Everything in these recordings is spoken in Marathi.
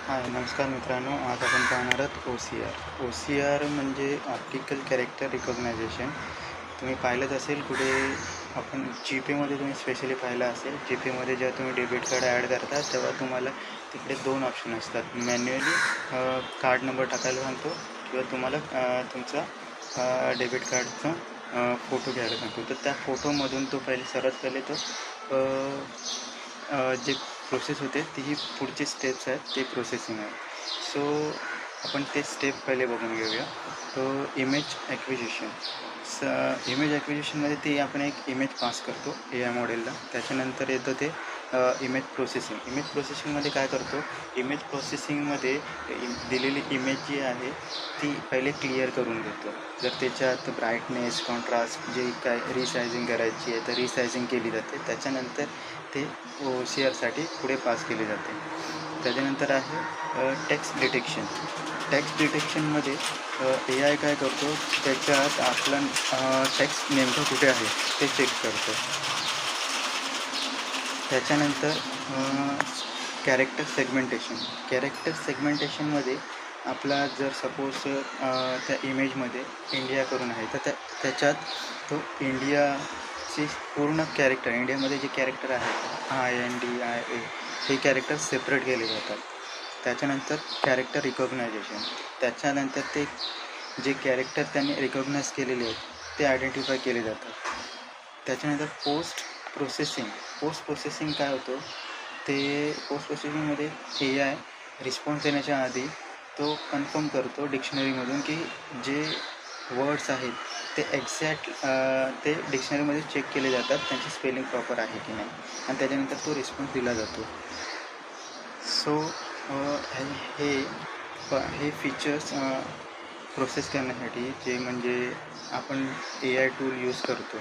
हाय नमस्कार मित्रांनो, आज आपण पाहणार आहोत ओ सी आर म्हणजे ऑप्टिकल कॅरेक्टर रिकॉग्नायझेशन. तुम्ही पाहिलंच असेल कुठे आपण जीपेमध्ये तुम्ही स्पेशली पाहिलं असेल. जीपेमध्ये जेव्हा तुम्ही डेबिट कार्ड ॲड करता तेव्हा तुम्हाला तिकडे दोन ऑप्शन असतात. मॅन्युअली कार्ड नंबर टाकायला सांगतो किंवा तुम्हाला तुमचा डेबिट कार्डचा फोटो घ्यायला सांगतो. तर त्या फोटोमधून तो सर्वात पहिले तो जे प्रोसेस होते ती ही पुढची स्टेप्स आहेत ते प्रोसेसिंग आहे. सो आपण ते स्टेप पहिले बघून घेऊया. तो इमेज ॲक्विजिशन. इमेज ॲक्विजिशनमध्ये ती आपण एक इमेज पास करतो ए आय मॉडेलला. त्याच्यानंतर येतं ते इमेज प्रोसेसिंगमध्ये काय करतो, इमेज प्रोसेसिंगमध्ये दिलेली इमेज जी आहे ती पहिले क्लिअर करून घेतो. जर त्याच्यात ब्राईटनेस, कॉन्ट्रास्ट जे काय रिसायझिंग करायची आहे तर रिसायझिंग केली जाते. त्याच्यानंतर ते OCRसाठी पुढे पास केले जाते. त्याच्यानंतर आहे टेक्स्ट डिटेक्शन. टेक्स्ट डिटेक्शनमध्ये ए आय काय करतो, त्याच्यात आपला टेक्स्ट नेमकं कुठे आहे ते चेक करतो. त्याच्यानंतर कॅरेक्टर सेगमेंटेशनमध्ये आपला जर सपोज त्या इमेजमध्ये इंडिया करून आहे तर त्याच्यात तो इंडियाची पूर्ण कॅरेक्टर, इंडियामध्ये जे कॅरेक्टर आहे INDIA हे कॅरेक्टर सेपरेट केले जातात. त्याच्यानंतर कॅरेक्टर रिकॉग्नायझेशन. त्याच्यानंतर ते जे कॅरेक्टर त्यांनी रिकॉग्नाइज केलेले आहेत ते आयडेंटिफाय केले जातात. त्याच्यानंतर पोस्ट प्रोसेसिंग काय होतं, ते पोस्ट प्रोसेसिंगमध्ये ए आय रिस्पॉन्स देण्याच्या आधी तो कन्फर्म करतो डिक्शनरीमधून की जे वर्ड्स आहेत ते एक्झॅक्ट ते डिक्शनरीमध्ये चेक केले जातात, त्यांची स्पेलिंग प्रॉपर आहे की नाही, आणि त्याच्यानंतर तो रिस्पॉन्स दिला जातो. सो हे फीचर्स प्रोसेस करण्यासाठी जे म्हणजे आपण ए आय टूल यूज करतो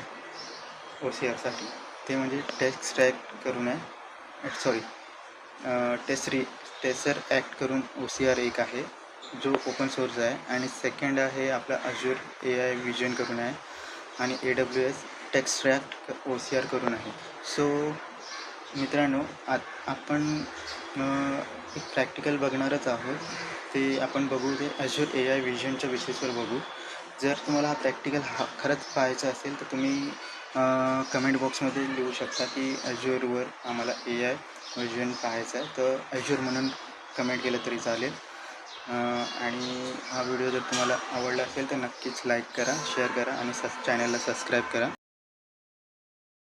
OCRसाठी, ते म्हणजे टेसर ॲक्ट करून OCR एक आहे जो ओपन सोर्स आहे, आणि सेकंड आहे आपला अज्युर AI विजन करून आहे, आणि AWS टेक्स्ट्रॅक्ट OCR करून आहे. सो मित्रांनो, आपण एक प्रॅक्टिकल बघणारच आहोत. ते आपण बघू, ते अज्युर AI विजनच्या बेसिसवर बघू. जर तुम्हाला हा प्रॅक्टिकल खरंच पाहायचा असेल तर तुम्ही कमेंट बॉक्समध्ये लिहू शकता की अज्युरवर आम्हाला AI विजन पाहायचा आहे, तर अज्युर म्हणून कमेंट केलं तरी चालेल. आणि हा व्हिडिओ जर तुम्हाला आवडला असेल तर नक्कीच लाईक करा, शेअर करा आणि चॅनलला सबस्क्राईब करा.